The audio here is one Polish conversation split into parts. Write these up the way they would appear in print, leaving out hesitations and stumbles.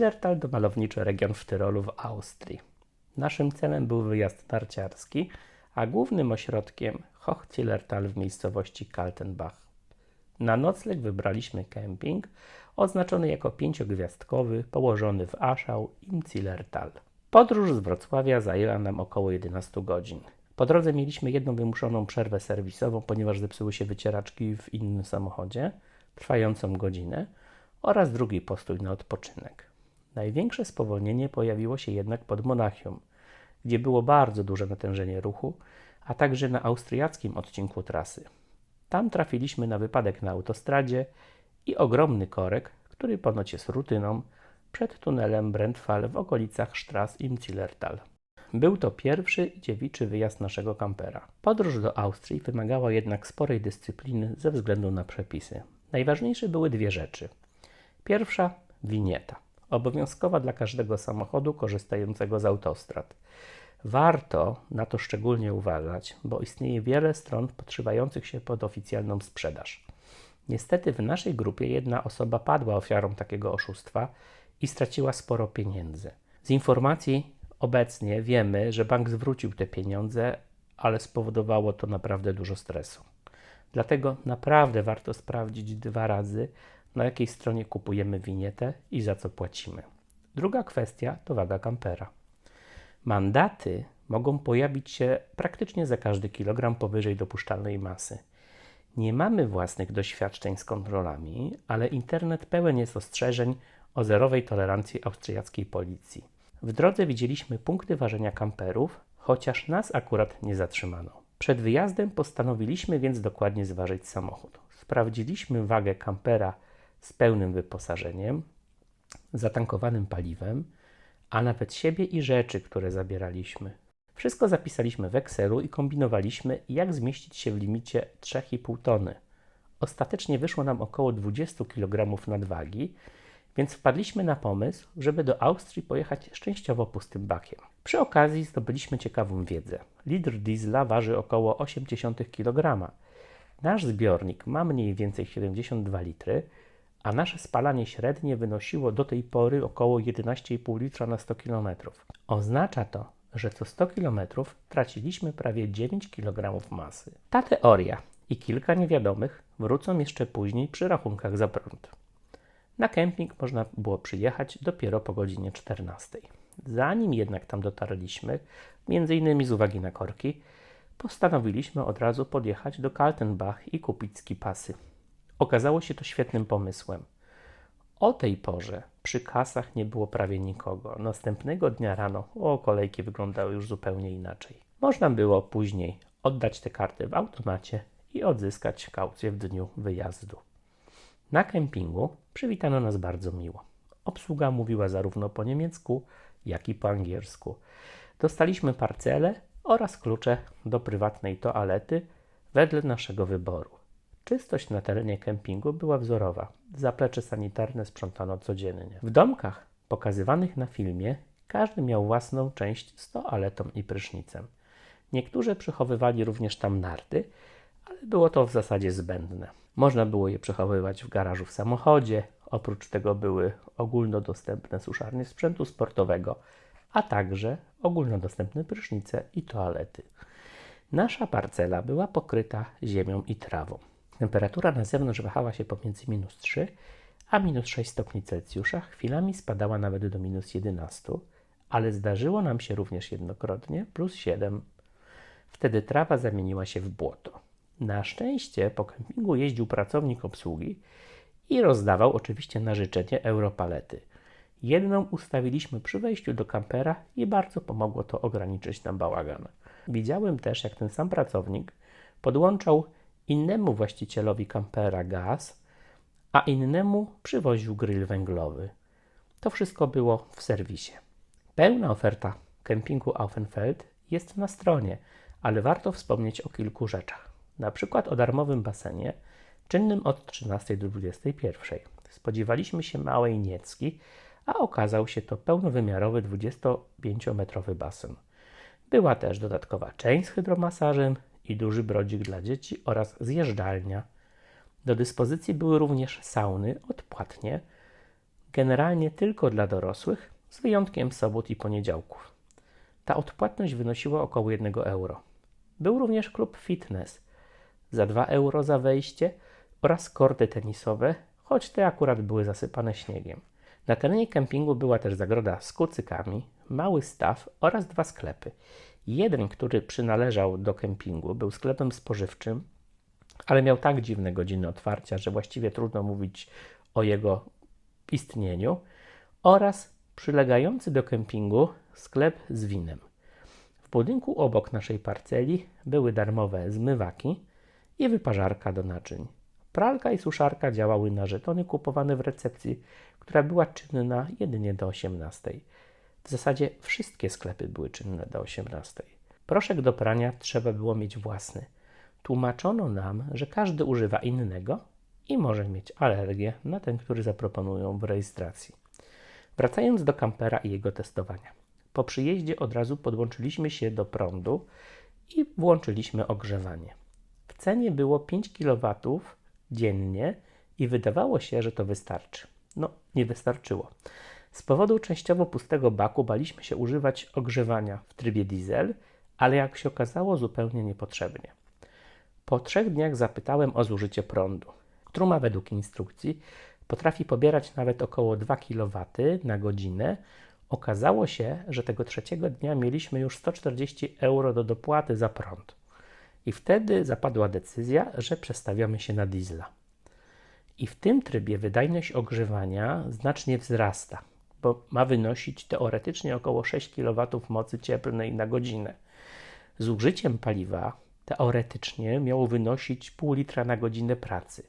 Zillertal to malowniczy region w Tyrolu w Austrii. Naszym celem był wyjazd narciarski, a głównym ośrodkiem Hochzillertal w miejscowości Kaltenbach. Na nocleg wybraliśmy kemping oznaczony jako 5-gwiazdkowy, położony w Aschau im Zillertal. Podróż z Wrocławia zajęła nam około 11 godzin. Po drodze mieliśmy jedną wymuszoną przerwę serwisową, ponieważ zepsuły się wycieraczki w innym samochodzie, trwającą godzinę, oraz drugi postój na odpoczynek. Największe spowolnienie pojawiło się jednak pod Monachium, gdzie było bardzo duże natężenie ruchu, a także na austriackim odcinku trasy. Tam trafiliśmy na wypadek na autostradzie i ogromny korek, który ponoć jest rutyną, przed tunelem Brentfall w okolicach Straß im Zillertal. Był to pierwszy dziewiczy wyjazd naszego kampera. Podróż do Austrii wymagała jednak sporej dyscypliny ze względu na przepisy. Najważniejsze były dwie rzeczy. Pierwsza – winieta, obowiązkowa dla każdego samochodu korzystającego z autostrad. Warto na to szczególnie uważać, bo istnieje wiele stron podszywających się pod oficjalną sprzedaż. Niestety w naszej grupie jedna osoba padła ofiarą takiego oszustwa i straciła sporo pieniędzy. Z informacji obecnie wiemy, że bank zwrócił te pieniądze, ale spowodowało to naprawdę dużo stresu. Dlatego naprawdę warto sprawdzić 2 razy, na jakiej stronie kupujemy winietę i za co płacimy. Druga kwestia to waga kampera. Mandaty mogą pojawić się praktycznie za każdy kilogram powyżej dopuszczalnej masy. Nie mamy własnych doświadczeń z kontrolami, ale internet pełen jest ostrzeżeń o zerowej tolerancji austriackiej policji. W drodze widzieliśmy punkty ważenia kamperów, chociaż nas akurat nie zatrzymano. Przed wyjazdem postanowiliśmy więc dokładnie zważyć samochód. Sprawdziliśmy wagę kampera z pełnym wyposażeniem, zatankowanym paliwem, a nawet siebie i rzeczy, które zabieraliśmy. Wszystko zapisaliśmy w Excelu i kombinowaliśmy, jak zmieścić się w limicie 3,5 tony. Ostatecznie wyszło nam około 20 kg nadwagi, więc wpadliśmy na pomysł, żeby do Austrii pojechać częściowo pustym bakiem. Przy okazji zdobyliśmy ciekawą wiedzę. Litr diesla waży około 0,8 kg. Nasz zbiornik ma mniej więcej 72 litry, a nasze spalanie średnie wynosiło do tej pory około 11,5 litra na 100 km. Oznacza to, że co 100 km traciliśmy prawie 9 kg masy. Ta teoria i kilka niewiadomych wrócą jeszcze później przy rachunkach za prąd. Na kemping można było przyjechać dopiero po godzinie 14. Zanim jednak tam dotarliśmy, m.in. z uwagi na korki, postanowiliśmy od razu podjechać do Kaltenbach i kupić skipasy. Okazało się to świetnym pomysłem. O tej porze przy kasach nie było prawie nikogo. Następnego dnia rano kolejki wyglądały już zupełnie inaczej. Można było później oddać te karty w automacie i odzyskać kaucję w dniu wyjazdu. Na kempingu przywitano nas bardzo miło. Obsługa mówiła zarówno po niemiecku, jak i po angielsku. Dostaliśmy parcelę oraz klucze do prywatnej toalety wedle naszego wyboru. Czystość na terenie kempingu była wzorowa. Zaplecze sanitarne sprzątano codziennie. W domkach pokazywanych na filmie każdy miał własną część z toaletą i prysznicem. Niektórzy przechowywali również tam narty, ale było to w zasadzie zbędne. Można było je przechowywać w garażu w samochodzie. Oprócz tego były ogólnodostępne suszarnie sprzętu sportowego, a także ogólnodostępne prysznice i toalety. Nasza parcela była pokryta ziemią i trawą. Temperatura na zewnątrz wahała się pomiędzy -3 a -6 stopni Celsjusza, chwilami spadała nawet do -11, ale zdarzyło nam się również jednokrotnie +7. Wtedy trawa zamieniła się w błoto. Na szczęście po kempingu jeździł pracownik obsługi i rozdawał oczywiście na życzenie europalety. Jedną ustawiliśmy przy wejściu do kampera i bardzo pomogło to ograniczyć nam bałagan. Widziałem też, jak ten sam pracownik podłączał innemu właścicielowi kampera gaz, a innemu przywoził grill węglowy. To wszystko było w serwisie. Pełna oferta kempingu Aufenfeld jest na stronie, ale warto wspomnieć o kilku rzeczach. Na przykład o darmowym basenie, czynnym od 13 do 21. Spodziewaliśmy się małej niecki, a okazał się to pełnowymiarowy 25-metrowy basen. Była też dodatkowa część z hydromasażem i duży brodzik dla dzieci oraz zjeżdżalnia. Do dyspozycji były również sauny odpłatnie generalnie tylko dla dorosłych, z wyjątkiem sobot i poniedziałków. Ta odpłatność wynosiła około 1 euro. Był również klub fitness za 2 euro za wejście oraz korty tenisowe, choć te akurat były zasypane śniegiem. Na terenie kempingu była też zagroda z kucykami, mały staw oraz 2 sklepy. Jeden, który przynależał do kempingu, był sklepem spożywczym, ale miał tak dziwne godziny otwarcia, że właściwie trudno mówić o jego istnieniu, oraz przylegający do kempingu sklep z winem. W budynku obok naszej parceli były darmowe zmywaki i wyparzarka do naczyń. Pralka i suszarka działały na żetony kupowane w recepcji, która była czynna jedynie do 18. W zasadzie wszystkie sklepy były czynne do 18. Proszek do prania trzeba było mieć własny. Tłumaczono nam, że każdy używa innego i może mieć alergię na ten, który zaproponują w rejestracji. Wracając do kampera i jego testowania. Po przyjeździe od razu podłączyliśmy się do prądu i włączyliśmy ogrzewanie. W cenie było 5 kW dziennie i wydawało się, że to wystarczy. No, nie wystarczyło. Z powodu częściowo pustego baku baliśmy się używać ogrzewania w trybie diesel, ale jak się okazało zupełnie niepotrzebnie. Po 3 dniach zapytałem o zużycie prądu. Truma według instrukcji potrafi pobierać nawet około 2 kW na godzinę. Okazało się, że tego 3 dnia mieliśmy już 140 euro do dopłaty za prąd. I wtedy zapadła decyzja, że przestawiamy się na diesla. I w tym trybie wydajność ogrzewania znacznie wzrasta, bo ma wynosić teoretycznie około 6 kW mocy cieplnej na godzinę. Z użyciem paliwa teoretycznie miało wynosić pół litra na godzinę pracy.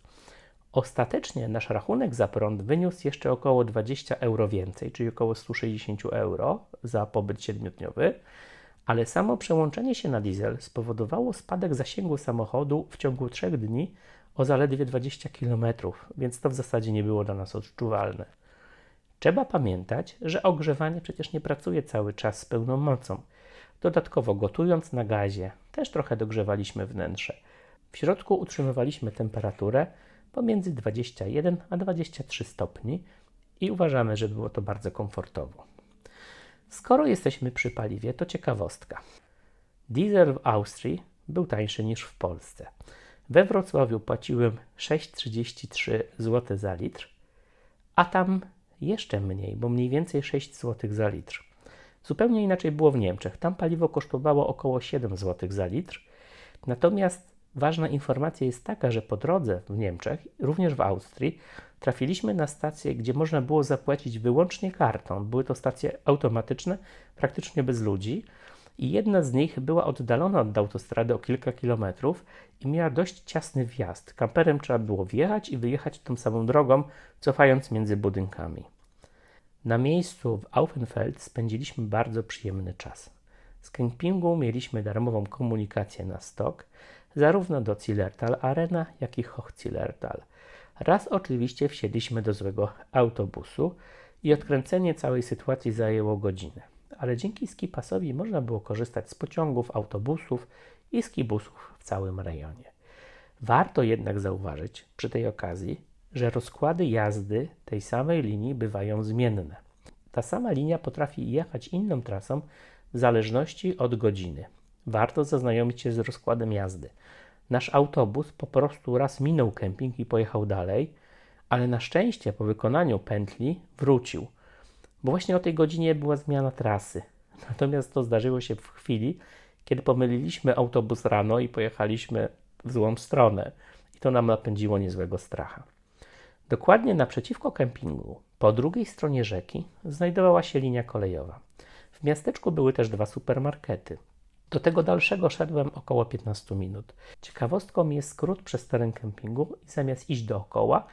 Ostatecznie nasz rachunek za prąd wyniósł jeszcze około 20 euro więcej, czyli około 160 euro za pobyt 7-dniowy, ale samo przełączenie się na diesel spowodowało spadek zasięgu samochodu w ciągu 3 dni o zaledwie 20 km, więc to w zasadzie nie było dla nas odczuwalne. Trzeba pamiętać, że ogrzewanie przecież nie pracuje cały czas z pełną mocą. Dodatkowo gotując na gazie też trochę dogrzewaliśmy wnętrze. W środku utrzymywaliśmy temperaturę pomiędzy 21 a 23 stopni i uważamy, że było to bardzo komfortowo. Skoro jesteśmy przy paliwie, to ciekawostka. Diesel w Austrii był tańszy niż w Polsce. We Wrocławiu płaciłem 6,33 zł za litr, a tam jeszcze mniej, bo mniej więcej 6 zł za litr. Zupełnie inaczej było w Niemczech. Tam paliwo kosztowało około 7 zł za litr. Natomiast ważna informacja jest taka, że po drodze w Niemczech, również w Austrii, trafiliśmy na stacje, gdzie można było zapłacić wyłącznie kartą. Były to stacje automatyczne, praktycznie bez ludzi. I jedna z nich była oddalona od autostrady o kilka kilometrów i miała dość ciasny wjazd. Kamperem trzeba było wjechać i wyjechać tą samą drogą, cofając między budynkami. Na miejscu w Aufenfeld spędziliśmy bardzo przyjemny czas. Z kempingu mieliśmy darmową komunikację na stok, zarówno do Zillertal Arena, jak i Hochzillertal. Raz oczywiście wsiedliśmy do złego autobusu i odkręcenie całej sytuacji zajęło godzinę. Ale dzięki skipasowi można było korzystać z pociągów, autobusów i skibusów w całym rejonie. Warto jednak zauważyć przy tej okazji, że rozkłady jazdy tej samej linii bywają zmienne. Ta sama linia potrafi jechać inną trasą w zależności od godziny. Warto zaznajomić się z rozkładem jazdy. Nasz autobus po prostu raz minął kemping i pojechał dalej, ale na szczęście po wykonaniu pętli wrócił, bo właśnie o tej godzinie była zmiana trasy. Natomiast to zdarzyło się w chwili, kiedy pomyliliśmy autobus rano i pojechaliśmy w złą stronę. I to nam napędziło niezłego stracha. Dokładnie naprzeciwko kempingu, po drugiej stronie rzeki, znajdowała się linia kolejowa. W miasteczku były też 2 supermarkety. Do tego dalszego szedłem około 15 minut. Ciekawostką jest skrót przez teren kempingu i zamiast iść dookoła,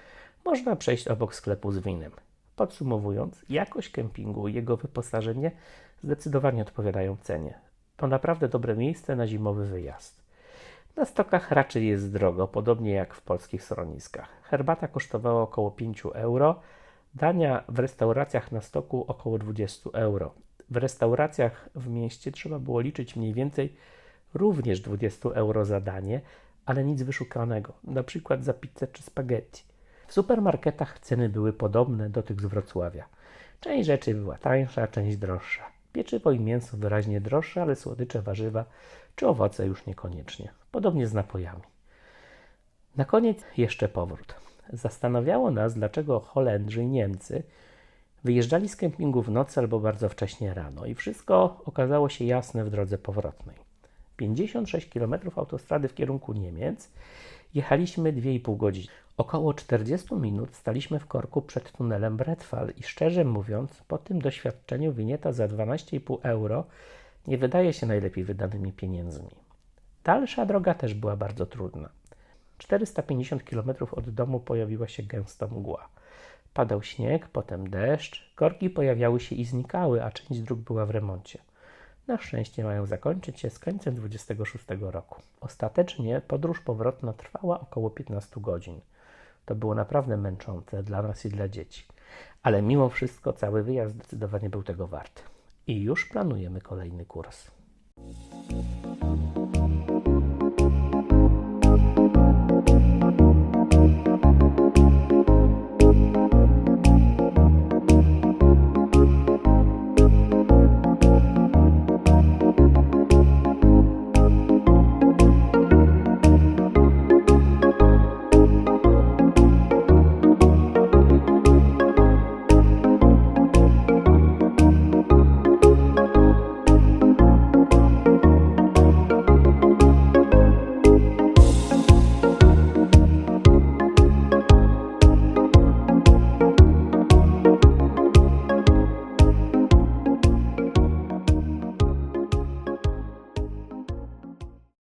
można przejść obok sklepu z winem. Podsumowując, jakość kempingu i jego wyposażenie zdecydowanie odpowiadają cenie. To naprawdę dobre miejsce na zimowy wyjazd. Na stokach raczej jest drogo, podobnie jak w polskich schroniskach. Herbata kosztowała około 5 euro, dania w restauracjach na stoku około 20 euro. W restauracjach w mieście trzeba było liczyć mniej więcej również 20 euro za danie, ale nic wyszukanego, na przykład za pizzę czy spaghetti. W supermarketach ceny były podobne do tych z Wrocławia. Część rzeczy była tańsza, część droższa. Pieczywo i mięso wyraźnie droższe, ale słodycze, warzywa czy owoce już niekoniecznie. Podobnie z napojami. Na koniec jeszcze powrót. Zastanawiało nas, dlaczego Holendrzy i Niemcy wyjeżdżali z kempingu w nocy albo bardzo wcześnie rano i wszystko okazało się jasne w drodze powrotnej. 56 km autostrady w kierunku Niemiec, jechaliśmy 2,5 godziny. Około 40 minut staliśmy w korku przed tunelem Bredfall i szczerze mówiąc, po tym doświadczeniu winieta za 12,5 euro nie wydaje się najlepiej wydanymi pieniędzmi. Dalsza droga też była bardzo trudna. 450 km od domu pojawiła się gęsta mgła. Padał śnieg, potem deszcz, korki pojawiały się i znikały, a część dróg była w remoncie. Na szczęście mają zakończyć się z końcem 26 roku. Ostatecznie podróż powrotna trwała około 15 godzin. To było naprawdę męczące dla nas i dla dzieci. Ale mimo wszystko cały wyjazd zdecydowanie był tego wart. I już planujemy kolejny kurs.